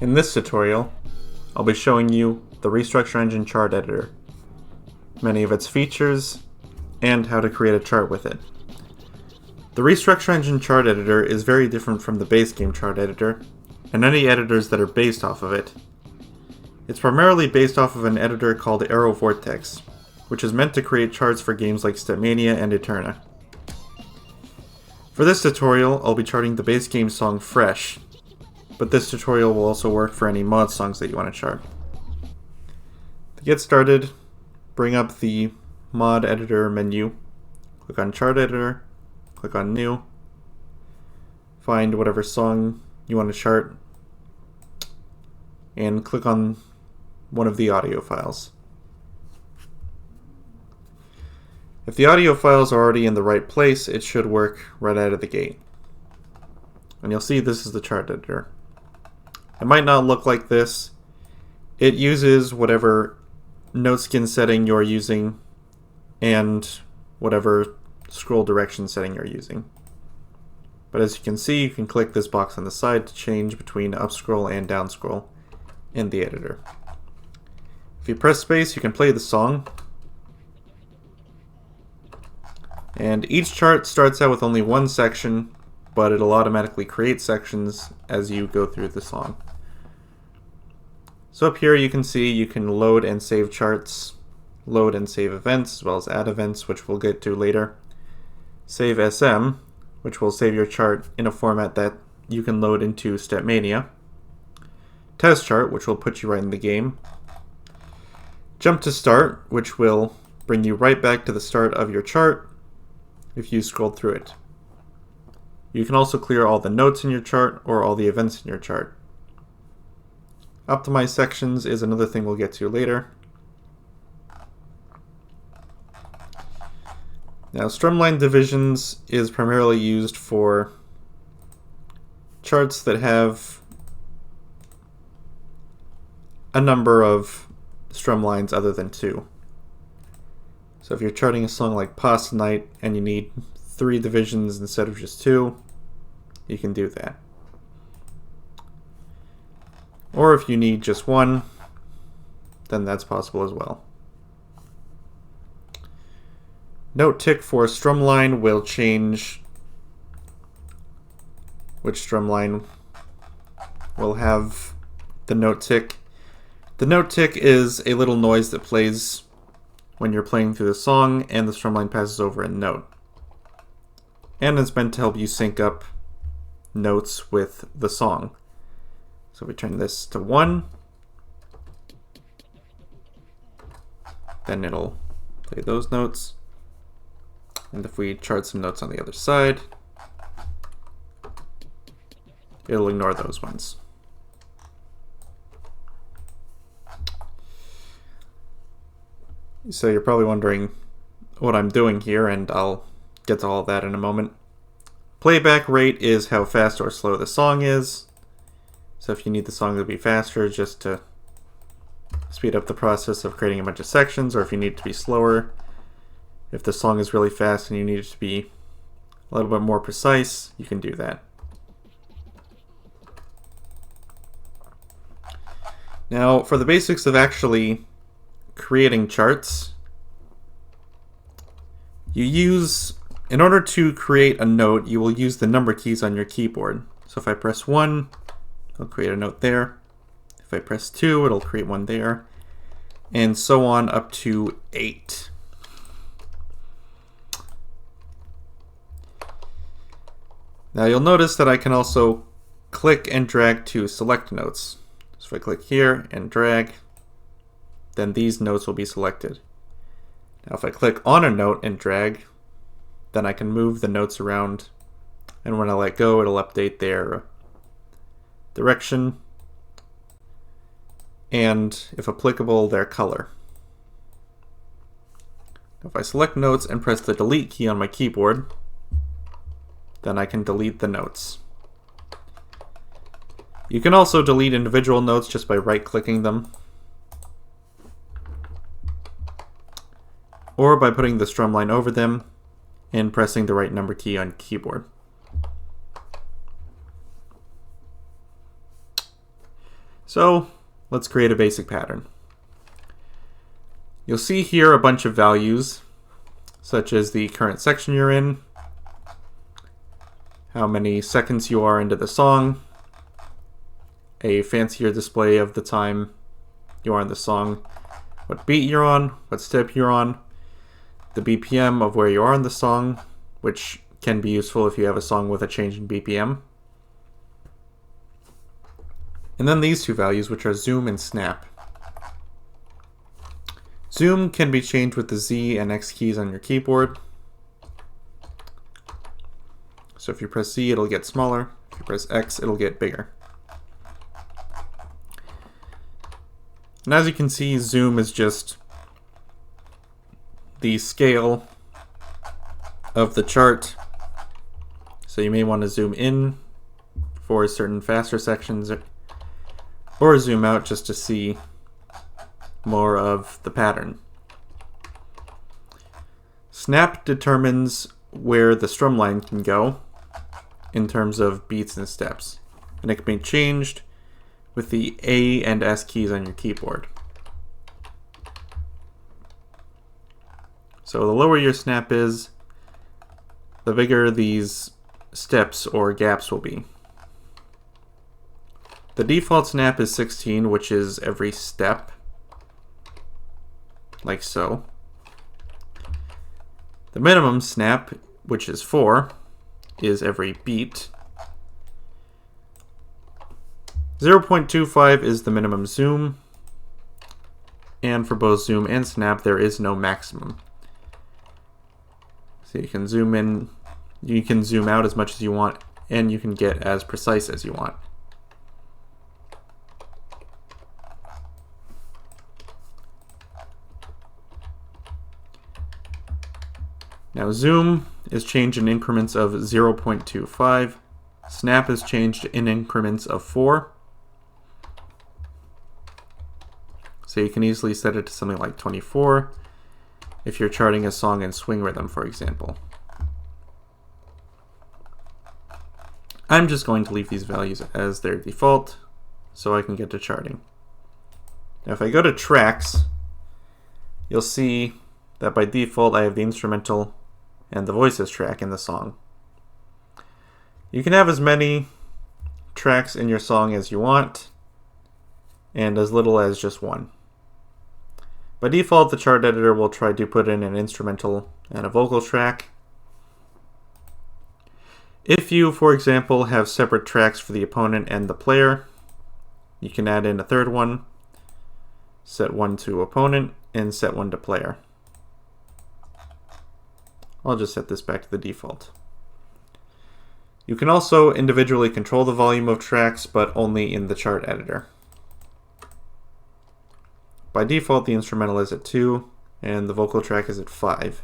In this tutorial, I'll be showing you the Restructure Engine chart editor, many of its features, and how to create a chart with it. The Restructure Engine chart editor is very different from the base game chart editor, and any editors that are based off of it. It's primarily based off of an editor called Arrow Vortex, which is meant to create charts for games like Stepmania and Eterna. For this tutorial, I'll be charting the base game song Fresh, but this tutorial will also work for any mod songs that you want to chart. To get started, bring up the mod editor menu, click on chart editor, click on new, find whatever song you want to chart, and click on one of the audio files. If the audio files are already in the right place, it should work right out of the gate. And you'll see this is the chart editor. It might not look like this. It uses whatever note skin setting you're using and whatever scroll direction setting you're using. But as you can see, you can click this box on the side to change between up scroll and down scroll in the editor. If you press space, you can play the song. And each chart starts out with only one section, but it'll automatically create sections as you go through the song. So up here you can see you can load and save charts, load and save events, as well as add events, which we'll get to later. Save SM, which will save your chart in a format that you can load into Stepmania. Test chart, which will put you right in the game. Jump to start, which will bring you right back to the start of your chart if you scrolled through it. You can also clear all the notes in your chart or all the events in your chart. Optimize sections is another thing we'll get to later. Now, Strumline divisions is primarily used for charts that have a number of strum lines other than 2. So if you're charting a song like Pasta Night and you need 3 divisions instead of just 2, you can do that. Or if you need just 1, then that's possible as well. Note tick for strum line will change which strum line will have the note tick. The note tick is a little noise that plays when you're playing through the song and the strum line passes over a note. And it's meant to help you sync up notes with the song. So if we turn this to 1, then it'll play those notes. And if we chart some notes on the other side, it'll ignore those ones. So you're probably wondering what I'm doing here, and I'll get to all that in a moment. Playback rate is how fast or slow the song is. So if you need the song to be faster, just to speed up the process of creating a bunch of sections, or if you need it to be slower, if the song is really fast and you need it to be a little bit more precise, you can do that. Now, for the basics of actually creating charts, in order to create a note, you will use the number keys on your keyboard. So if I press 1, it'll create a note there. If I press 2, it'll create one there, and so on up to 8. Now you'll notice that I can also click and drag to select notes. So if I click here and drag, then these notes will be selected. Now if I click on a note and drag, then I can move the notes around, and when I let go, it'll update their direction, and if applicable, their color. If I select notes and press the delete key on my keyboard, then I can delete the notes. You can also delete individual notes just by right-clicking them, or by putting the strum line over them and pressing the right number key on keyboard. So let's create a basic pattern. You'll see here a bunch of values, such as the current section you're in, how many seconds you are into the song, a fancier display of the time you are in the song, what beat you're on, what step you're on, the BPM of where you are in the song, which can be useful if you have a song with a change in BPM. And then these two values, which are zoom and snap. Zoom can be changed with the Z and X keys on your keyboard. So if you press Z, it'll get smaller. If you press X, it'll get bigger. And as you can see, zoom is just the scale of the chart. So you may want to zoom in for certain faster sections, or zoom out just to see more of the pattern. Snap determines where the strum line can go in terms of beats and steps, and it can be changed with the A and S keys on your keyboard. So the lower your snap is, the bigger these steps or gaps will be. The default snap is 16, which is every step, like so. The minimum snap, which is 4, is every beat. 0.25 is the minimum zoom, and for both zoom and snap there is no maximum. So you can zoom in, you can zoom out as much as you want, and you can get as precise as you want. Now zoom is changed in increments of 0.25. Snap is changed in increments of 4. So you can easily set it to something like 24 if you're charting a song in swing rhythm, for example. I'm just going to leave these values as their default so I can get to charting. Now if I go to tracks, you'll see that by default I have the instrumental and the voices track in the song. You can have as many tracks in your song as you want, and as little as just one. By default, the chart editor will try to put in an instrumental and a vocal track. If you, for example, have separate tracks for the opponent and the player, you can add in a third one, set one to opponent, and set one to player. I'll just set this back to the default. You can also individually control the volume of tracks, but only in the chart editor. By default, the instrumental is at 2, and the vocal track is at 5.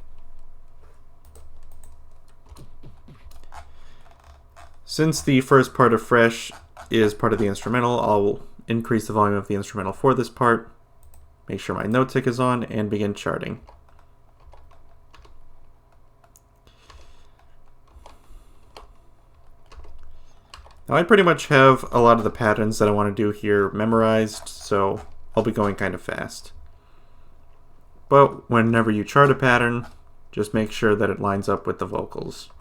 Since the first part of Fresh is part of the instrumental, I'll increase the volume of the instrumental for this part, make sure my note tick is on, and begin charting. Now I pretty much have a lot of the patterns that I want to do here memorized, so I'll be going kind of fast. But whenever you chart a pattern, just make sure that it lines up with the vocals.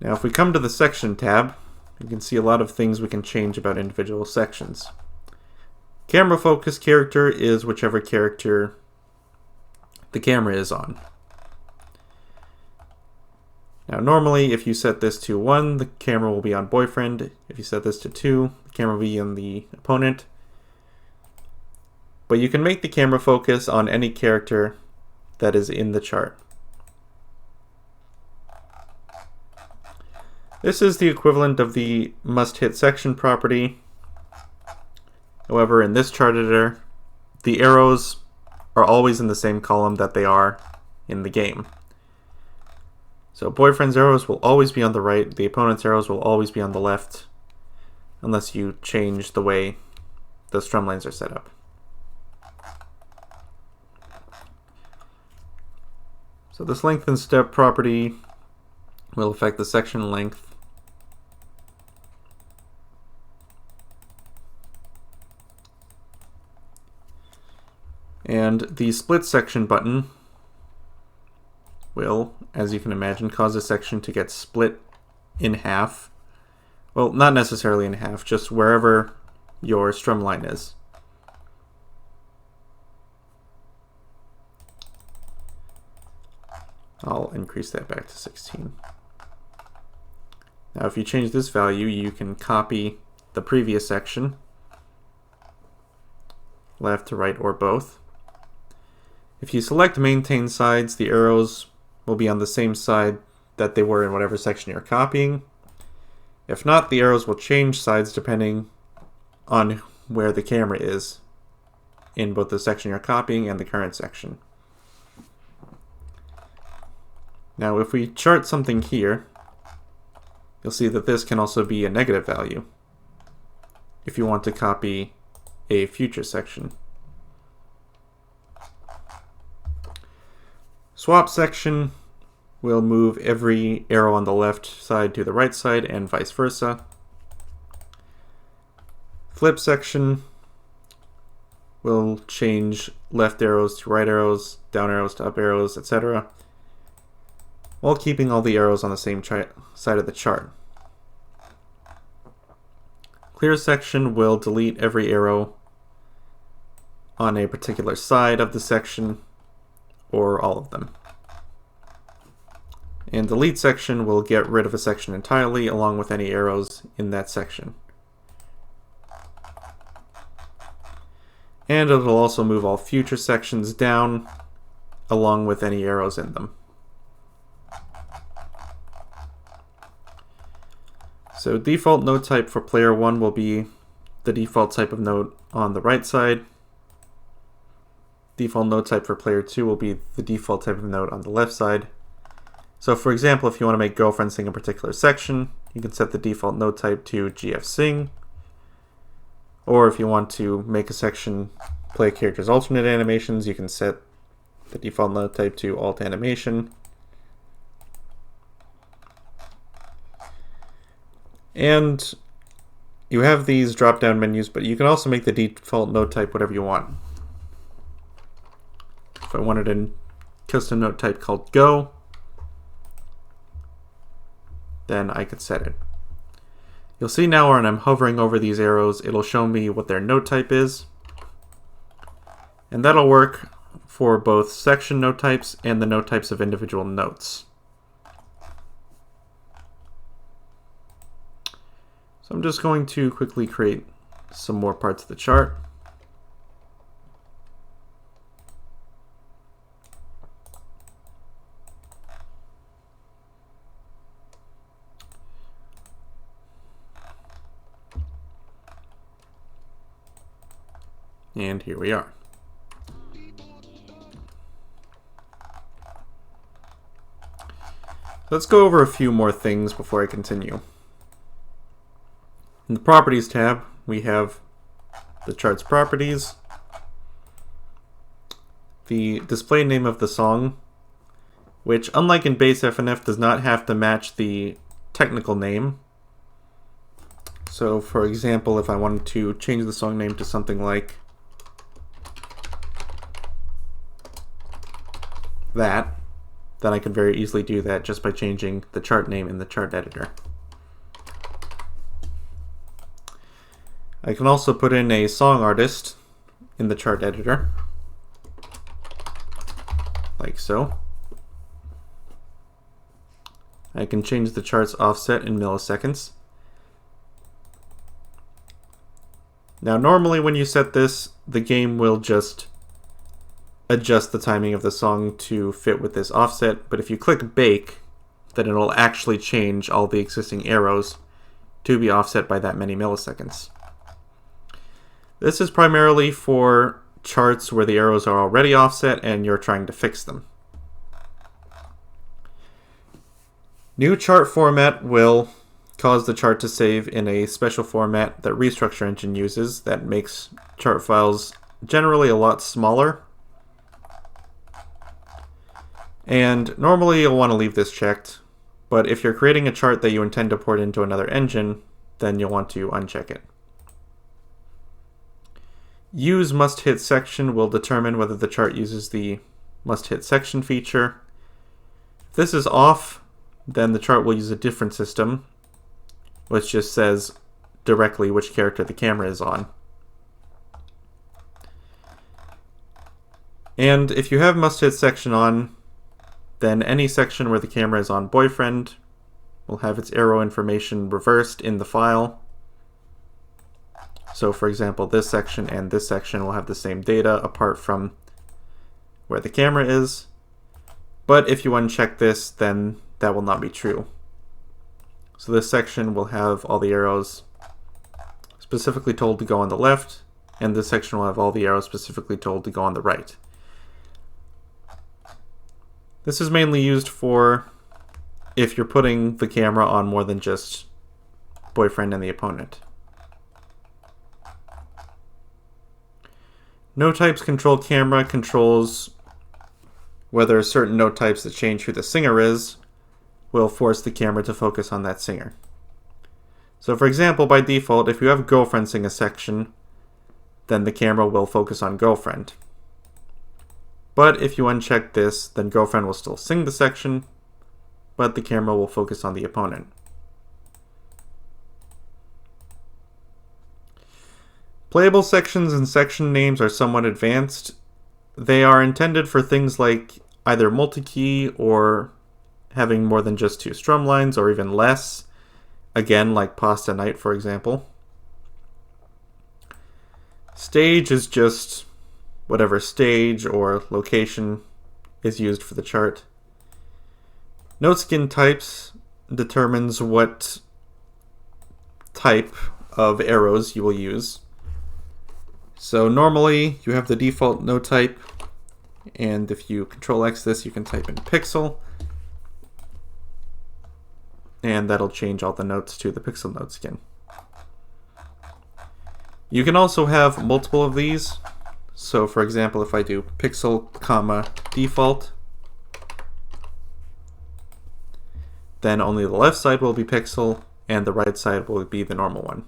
Now if we come to the section tab, you can see a lot of things we can change about individual sections. Camera focus character is whichever character the camera is on. Now normally if you set this to 1, the camera will be on boyfriend. If you set this to 2, the camera will be on the opponent. But you can make the camera focus on any character that is in the chart. This is the equivalent of the must hit section property. However, in this chart editor, the arrows are always in the same column that they are in the game. So boyfriend's arrows will always be on the right, the opponent's arrows will always be on the left, unless you change the way the strum lines are set up. So this length and step property will affect the section length And the split section button will, as you can imagine, cause a section to get split in half. Well, not necessarily in half, just wherever your strum line is. I'll increase that back to 16. Now if you change this value, you can copy the previous section, left to right or both. If you select maintain sides, the arrows will be on the same side that they were in whatever section you're copying. If not, the arrows will change sides depending on where the camera is in both the section you're copying and the current section. Now if we chart something here, you'll see that this can also be a negative value if you want to copy a future section. Swap section will move every arrow on the left side to the right side and vice versa. Flip section will change left arrows to right arrows, down arrows to up arrows, etc., while keeping all the arrows on the same side of the chart. Clear section will delete every arrow on a particular side of the section, or all of them. And delete section will get rid of a section entirely, along with any arrows in that section. And it'll also move all future sections down, along with any arrows in them. So default node type for player 1 will be the default type of node on the right side. Default node type for player 2 will be the default type of node on the left side. So for example, if you want to make girlfriend sing a particular section, you can set the default node type to GF sing. Or if you want to make a section play characters' alternate animations, you can set the default node type to alt animation. And you have these drop-down menus, but you can also make the default node type whatever you want. If I wanted a custom node type called Go, then I could set it. You'll see now when I'm hovering over these arrows, it'll show me what their node type is. And that'll work for both section node types and the node types of individual notes. So I'm just going to quickly create some more parts of the chart. And here we are. Let's go over a few more things before I continue. In the Properties tab, we have the chart's properties, the display name of the song, which, unlike in base FNF, does not have to match the technical name. So, for example, if I wanted to change the song name to something like that, then I could very easily do that just by changing the chart name in the chart editor. I can also put in a song artist in the chart editor, like so. I can change the chart's offset in milliseconds. Now normally when you set this, the game will just adjust the timing of the song to fit with this offset, but if you click bake, then it'll actually change all the existing arrows to be offset by that many milliseconds. This is primarily for charts where the arrows are already offset and you're trying to fix them. New chart format will cause the chart to save in a special format that Restructure Engine uses that makes chart files generally a lot smaller. And normally you'll want to leave this checked, but if you're creating a chart that you intend to port into another engine, then you'll want to uncheck it. Use must hit section will determine whether the chart uses the must hit section feature. If this is off, then the chart will use a different system, which just says directly which character the camera is on. And if you have must hit section on, then any section where the camera is on boyfriend will have its arrow information reversed in the file. So for example, this section and this section will have the same data apart from where the camera is. But if you uncheck this, then that will not be true. So this section will have all the arrows specifically told to go on the left, and this section will have all the arrows specifically told to go on the right. This is mainly used for if you're putting the camera on more than just boyfriend and the opponent. Node types control camera controls whether certain node types that change who the singer is will force the camera to focus on that singer. So for example, by default, if you have girlfriend sing a section, then the camera will focus on girlfriend. But if you uncheck this, then girlfriend will still sing the section, but the camera will focus on the opponent. Playable sections and section names are somewhat advanced. They are intended for things like either multi-key or having more than just 2 strum lines or even less. Again, like Pasta Night, for example. Stage is just whatever stage or location is used for the chart. Note skin types determines what type of arrows you will use. So normally you have the default node type, and if you Control X this, you can type in pixel, and that'll change all the notes to the pixel node skin. You can also have multiple of these. So for example, if I do pixel, comma, default, then only the left side will be pixel and the right side will be the normal one.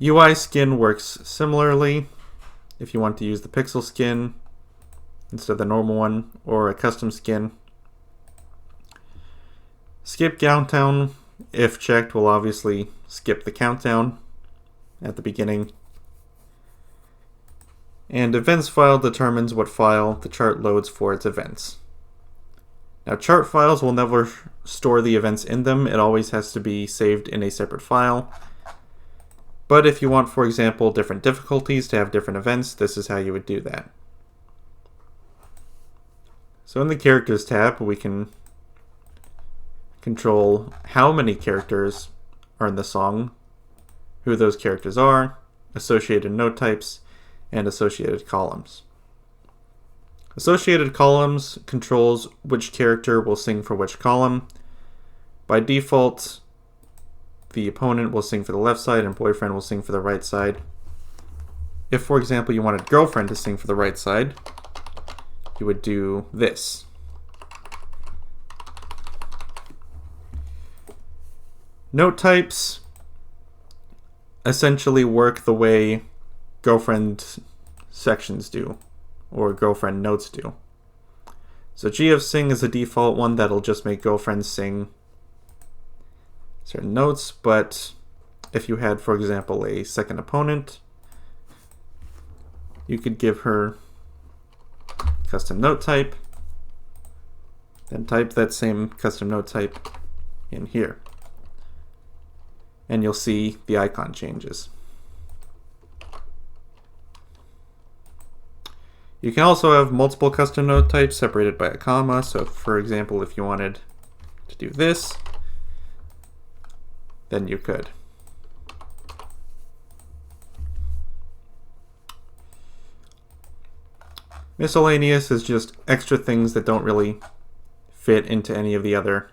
UI skin works similarly. If you want to use the pixel skin instead of the normal one, or a custom skin. Skip countdown, if checked, will obviously skip the countdown at the beginning. And events file determines what file the chart loads for its events. Now chart files will never store the events in them. It always has to be saved in a separate file. But if you want, for example, different difficulties to have different events, this is how you would do that. So in the Characters tab, we can control how many characters are in the song, who those characters are, associated node types, and associated columns. Associated columns controls which character will sing for which column. By default, the opponent will sing for the left side and boyfriend will sing for the right side. If, for example, you wanted girlfriend to sing for the right side, you would do this. Note types essentially work the way girlfriend sections do, or girlfriend notes do. So G of sing is a default one that'll just make girlfriend sing certain notes, but if you had, for example, a second opponent, you could give her custom note type, then type that same custom note type in here. And you'll see the icon changes. You can also have multiple custom node types separated by a comma. So for example, if you wanted to do this, then you could. Miscellaneous is just extra things that don't really fit into any of the other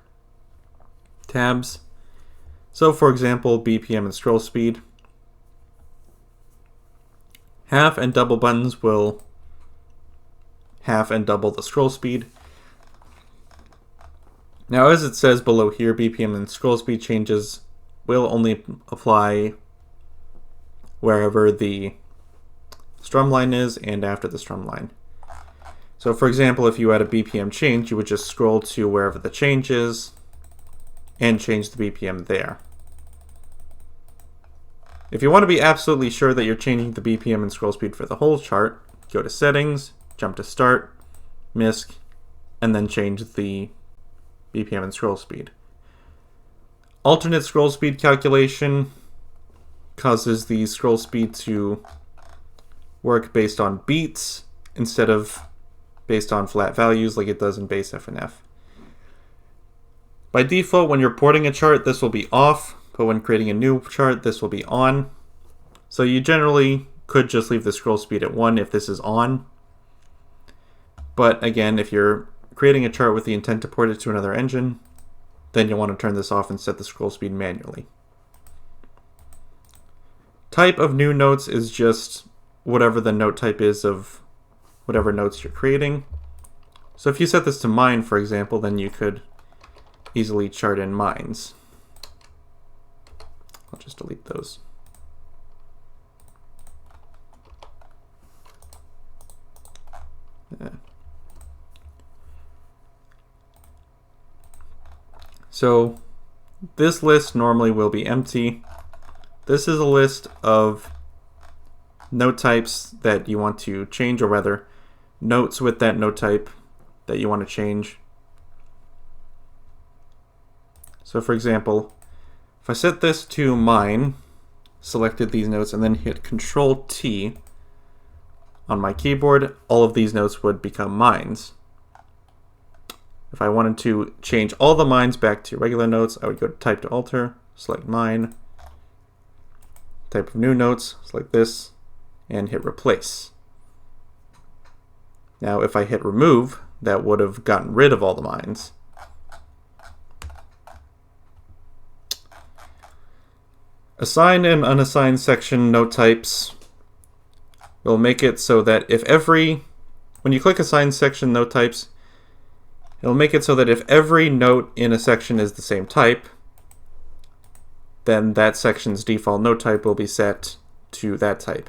tabs. So for example, BPM and scroll speed. Half and double buttons will half and double the scroll speed. Now, as it says below here, BPM and scroll speed changes will only apply wherever the strum line is and after the strum line. So for example, if you had a BPM change, you would just scroll to wherever the change is and change the BPM there. If you want to be absolutely sure that you're changing the BPM and scroll speed for the whole chart, go to Settings, jump to Start, Misc, and then change the BPM and scroll speed. Alternate scroll speed calculation causes the scroll speed to work based on beats instead of based on flat values like it does in base FNF. By default, when you're porting a chart, this will be off, but when creating a new chart, this will be on. So you generally could just leave the scroll speed at 1 if this is on. But again, if you're creating a chart with the intent to port it to another engine, then you'll want to turn this off and set the scroll speed manually. Type of new notes is just whatever the note type is of whatever notes you're creating. So if you set this to mine, for example, then you could easily chart in mines. I'll just delete those. Yeah. So this list normally will be empty. This is a list of note types that you want to change, or rather notes with that note type that you want to change. So for example, if I set this to mine, selected these notes, and then hit Control T on my keyboard, all of these notes would become mines. If I wanted to change all the mines back to regular notes, I would go to Type to Alter, select Mine, type of new notes, select this, and hit Replace. Now if I hit Remove, that would have gotten rid of all the mines. Assigned and unassigned section note types will make it so that when you click Assign Section Note Types, it'll make it so that if every note in a section is the same type, then that section's default note type will be set to that type.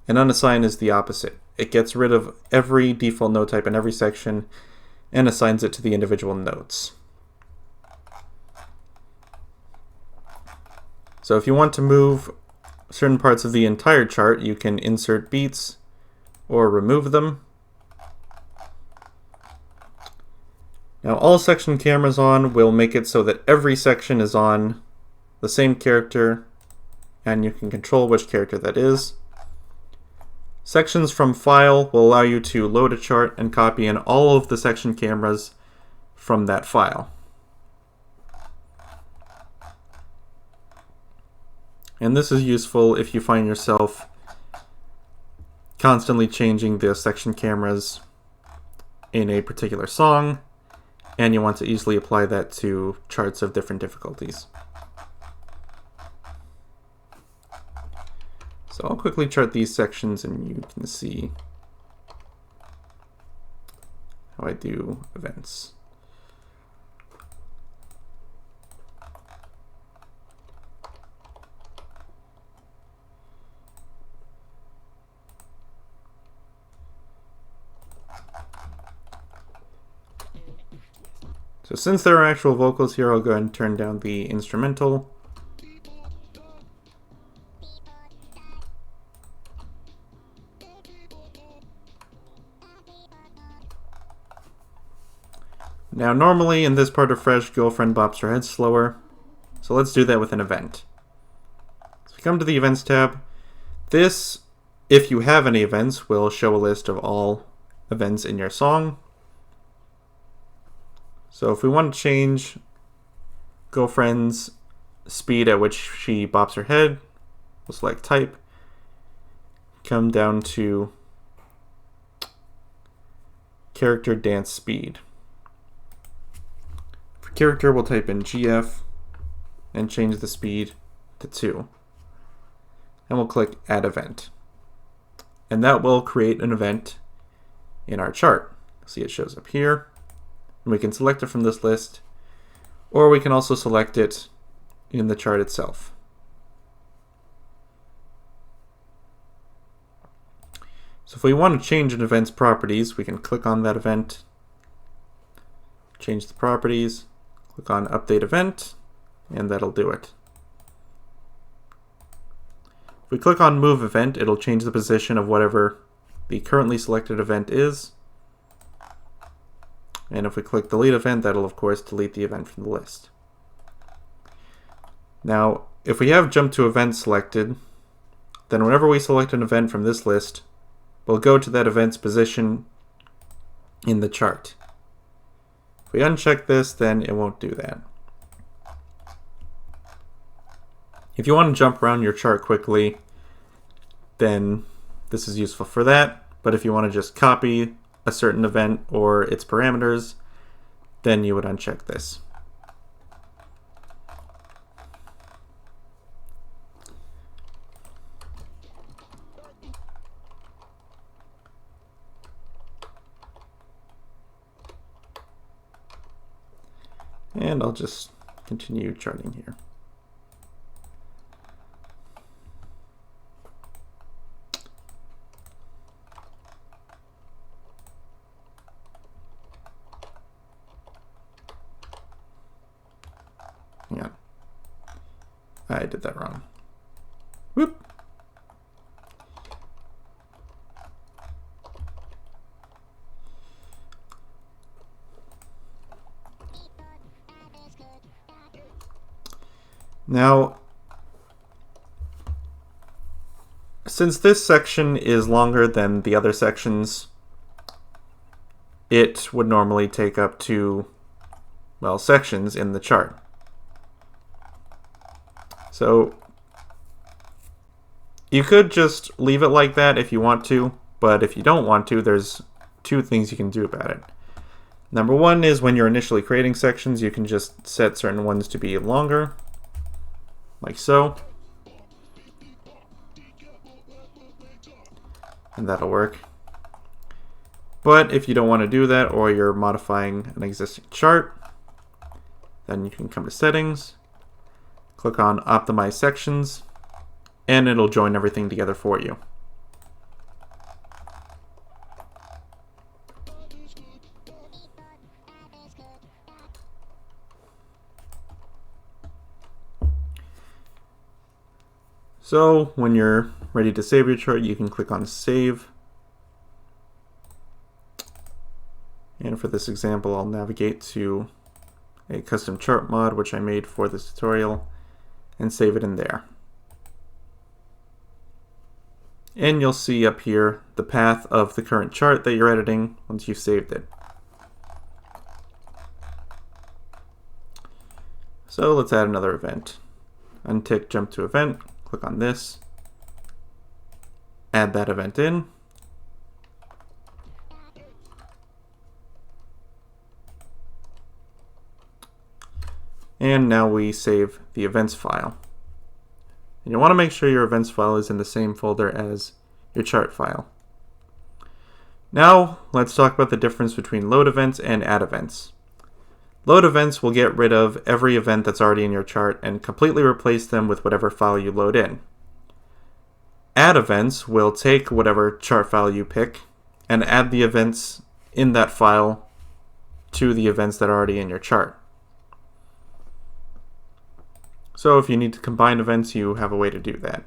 And unassigned is the opposite. It gets rid of every default note type in every section and assigns it to the individual notes. So if you want to move certain parts of the entire chart, you can insert beats or remove them. Now all section cameras on will make it so that every section is on the same character, and you can control which character that is. Sections from File will allow you to load a chart and copy in all of the section cameras from that file. And this is useful if you find yourself constantly changing the section cameras in a particular song, and you want to easily apply that to charts of different difficulties. So I'll quickly chart these sections and you can see how I do events. So since there are actual vocals here, I'll go ahead and turn down the instrumental. Now normally in this part of Fresh, Girlfriend bops her head slower, so let's do that with an event. So we come to the Events tab. This, if you have any events, will show a list of all events in your song. So if we want to change Girlfriend's speed at which she bops her head, we'll select Type, come down to Character Dance Speed. For character, we'll type in GF and change the speed to 2. And we'll click Add Event. And that will create an event in our chart. See, it shows up here. And we can select it from this list, or we can also select it in the chart itself. So if we want to change an event's properties, we can click on that event, change the properties, click on Update Event, and that'll do it. If we click on Move Event, it'll change the position of whatever the currently selected event is. And if we click Delete Event, that'll of course delete the event from the list. Now, if we have Jump to Event selected, then whenever we select an event from this list, we'll go to that event's position in the chart. If we uncheck this, then it won't do that. If you want to jump around your chart quickly, then this is useful for that. But if you want to just copy a certain event or its parameters, then you would uncheck this. And I'll just continue charting here. Yeah, I did that wrong. Whoop. Now, since this section is longer than the other sections, it would normally take up to, well, sections in the chart. So you could just leave it like that if you want to, but if you don't want to, there's two things you can do about it. Number one is when you're initially creating sections, you can just set certain ones to be longer, like so. And that'll work. But if you don't want to do that, or you're modifying an existing chart, then you can come to Settings, click on Optimize Sections, and it'll join everything together for you. So when you're ready to save your chart, you can click on Save. And for this example, I'll navigate to a custom chart mod, which I made for this tutorial, and save it in there. And you'll see up here the path of the current chart that you're editing once you've saved it. So let's add another event. Untick Jump to Event, click on this, add that event in, and now we save the events file. And you want to make sure your events file is in the same folder as your chart file. Now let's talk about the difference between load events and add events. Load events will get rid of every event that's already in your chart and completely replace them with whatever file you load in. Add events will take whatever chart file you pick and add the events in that file to the events that are already in your chart. So if you need to combine events, you have a way to do that.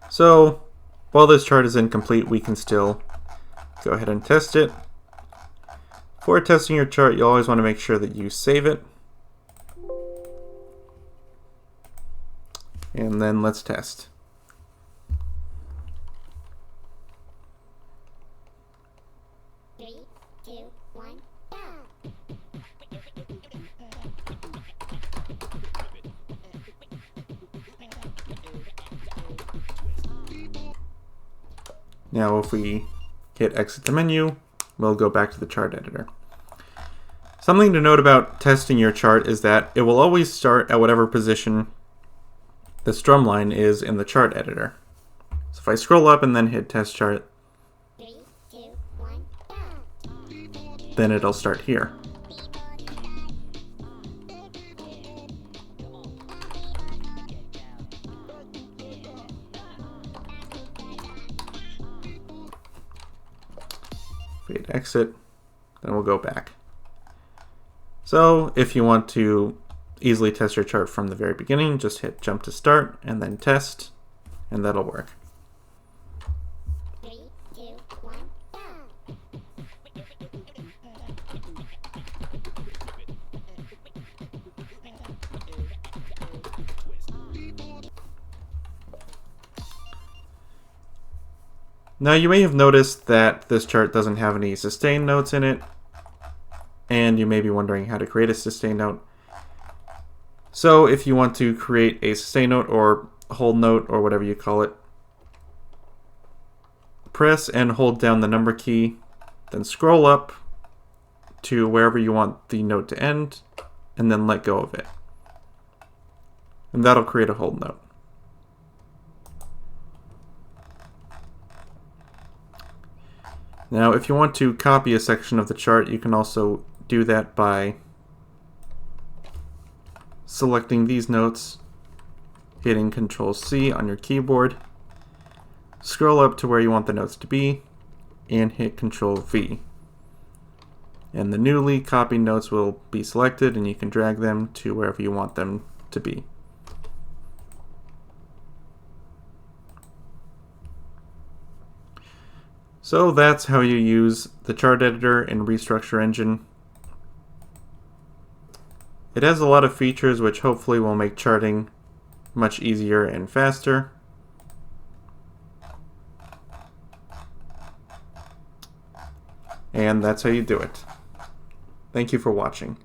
So while this chart is incomplete, we can still go ahead and test it. For testing your chart, you always want to make sure that you save it. And then let's test. Now if we hit exit the menu, we'll go back to the chart editor. Something to note about testing your chart is that it will always start at whatever position the strum line is in the chart editor. So if I scroll up and then hit test chart, 3, 2, 1, go! then it'll start here. If we hit exit, then we'll go back. So if you want to easily test your chart from the very beginning, just hit jump to start and then test, and that'll work. 3, 2, 1, go. Now you may have noticed that this chart doesn't have any sustain notes in it, and you may be wondering how to create a sustain note. So if you want to create a sustain note or hold note or whatever you call it, press and hold down the number key, then scroll up to wherever you want the note to end, and then let go of it. And that'll create a hold note. Now, if you want to copy a section of the chart, you can also do that by selecting these notes, hitting Control-C on your keyboard, scroll up to where you want the notes to be, and hit Control-V. And the newly copied notes will be selected, and you can drag them to wherever you want them to be. So that's how you use the chart editor in Restructure Engine. It has a lot of features which hopefully will make charting much easier and faster. And that's how you do it. Thank you for watching.